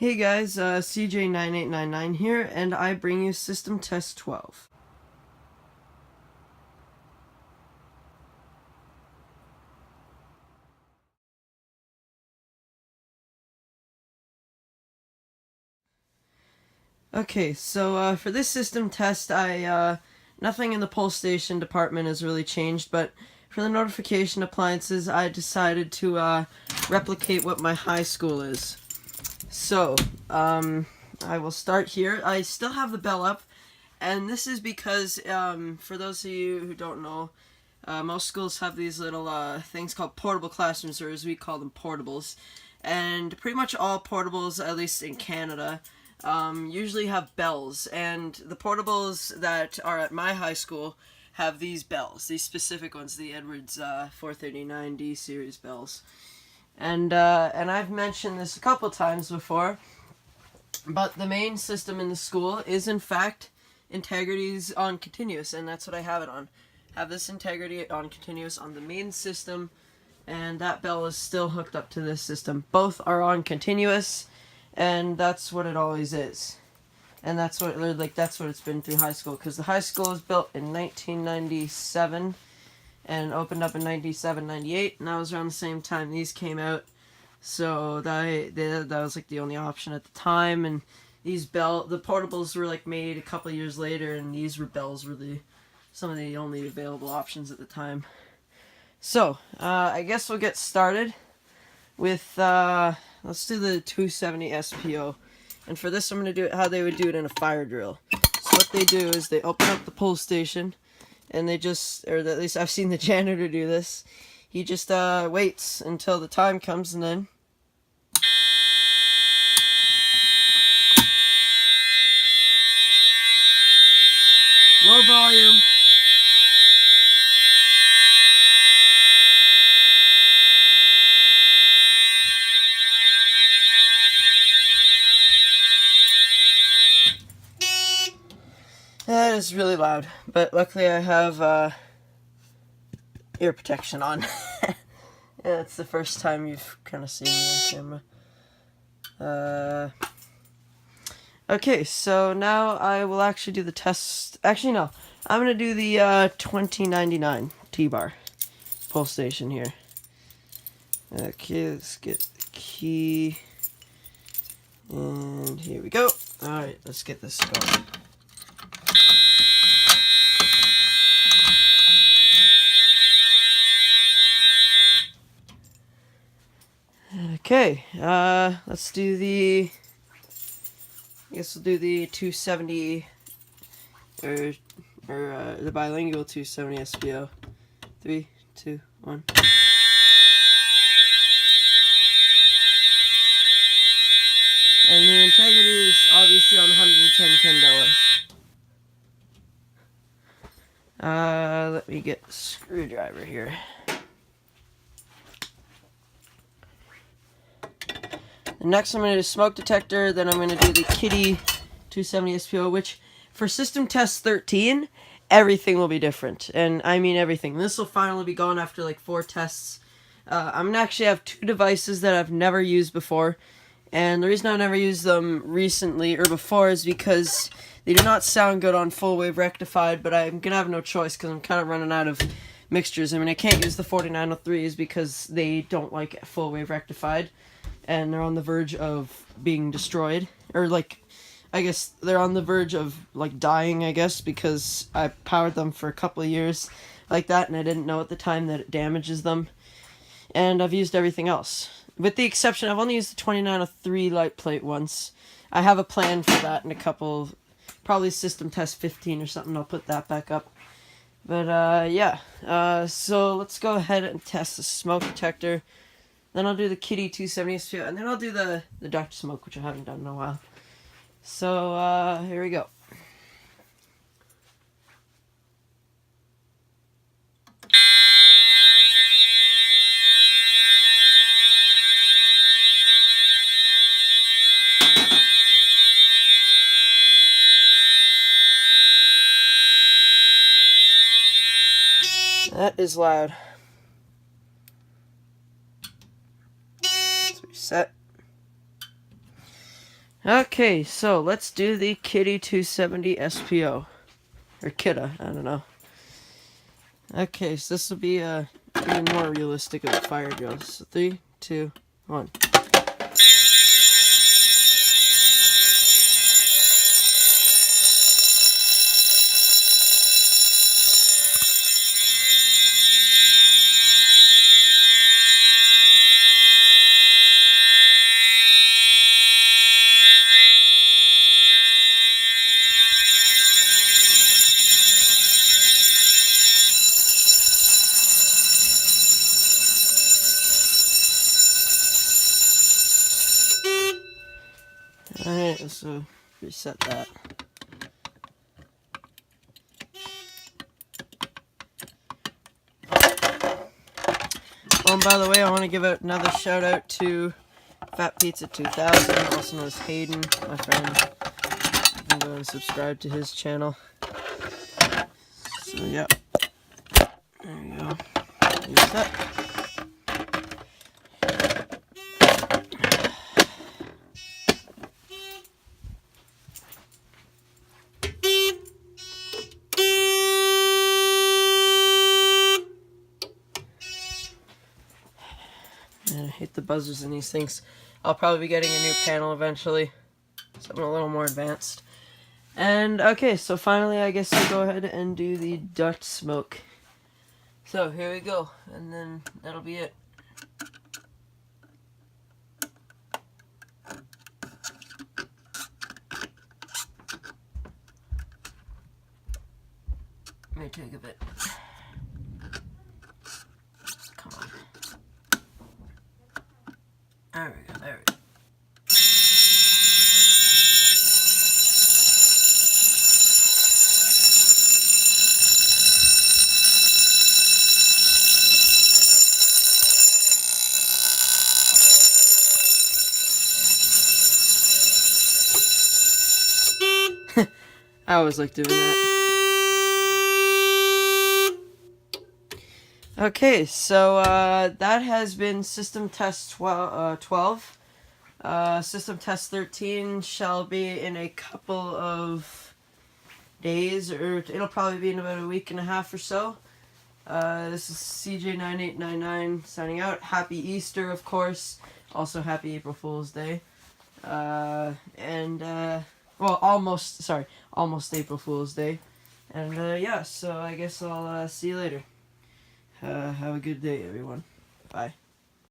Hey guys, CJ9899 here, and I bring you System Test 12. Okay, so for this system test, nothing in the pull station department has really changed, but for the notification appliances, I decided to replicate what my high school is. So, I will start here. I still have the bell up, and this is because, for those of you who don't know, most schools have these little things called portable classrooms, or as we call them, portables. And pretty much all portables, at least in Canada, usually have bells. And the portables that are at my high school have these bells, these specific ones, the Edwards 439D series bells. And I've mentioned this a couple times before, but the main system in the school is in fact Integrity's on continuous, and that's what I have it on. Have this Integrity on continuous on the main system, and that bell is still hooked up to this system. Both are on continuous, and that's what it always is. And that's what it's been through high school, because the high school was built in 1997 and opened up in 97, 98, and that was around the same time these came out. So that was like the only option at the time, and the portables were like made a couple of years later, and these bells were some of the only available options at the time. So I guess we'll get started with let's do the 270 SPO, and for this I'm going to do it how they would do it in a fire drill. So what they do is they open up the pull station, and they just, or at least I've seen the janitor do this. He just waits until the time comes, and then low volume. That is really loud, but luckily I have ear protection on. Yeah, it's the first time you've kind of seen me on camera. Okay, so now I will actually do the test. Actually, no. I'm going to do the 2099 T-bar pull station here. Okay, let's get the key. And here we go. Alright, let's get this going. Okay, let's do I guess we'll do the 270, or the bilingual 270 SPO. 3, 2, 1. And the integrity is obviously on 110 candela. Let me get a screwdriver here. Next I'm going to do smoke detector, then I'm going to do the Kitty 270 SPO, which for system test 13, everything will be different. And I mean everything. This will finally be gone after like 4 tests. I'm going to actually have 2 devices that I've never used before. And the reason I've never used them recently or before is because they do not sound good on full wave rectified, but I'm going to have no choice because I'm kind of running out of mixtures. I mean, I can't use the 4903s because they don't like full wave rectified, and they're on the verge of being destroyed, or like, I guess they're on the verge of like dying, I guess, because I powered them for a couple of years like that, and I didn't know at the time that it damages them. And I've used everything else, with the exception, I've only used the 2903 light plate once. I have a plan for that in a couple, probably system test 15 or something. I'll put that back up. But yeah, so let's go ahead and test the smoke detector. Then I'll do the Kitty 270 SPO, and then I'll do the Dr. Smoke, which I haven't done in a while. So here we go. That is loud. Let's reset. Okay, so let's do the Kitty 270 SPO. Or Kidda, I don't know. Okay, so this will be even more realistic of a fire drill. So 3, 2, 1. Alright, so reset that. Oh, and by the way, I want to give out another shout out to Fat Pizza 2000, also known as Hayden, my friend. You can go and subscribe to his channel. So yeah, there you go. Reset. I hate the buzzers in these things. I'll probably be getting a new panel eventually. Something a little more advanced. And okay, so finally I guess we'll go ahead and do the Dutch smoke. So here we go, and then that'll be it. Let me take a bit. Come on. There we go, there we go. I always like doing that. Okay, so that has been System Test 12. System Test 13 shall be in a couple of days, or it'll probably be in about a week and a half or so. This is CJ9899 signing out. Happy Easter, of course. Also, happy April Fool's Day. Well, almost April Fool's Day. And yeah, so I guess I'll see you later. Have a good day, everyone. Bye.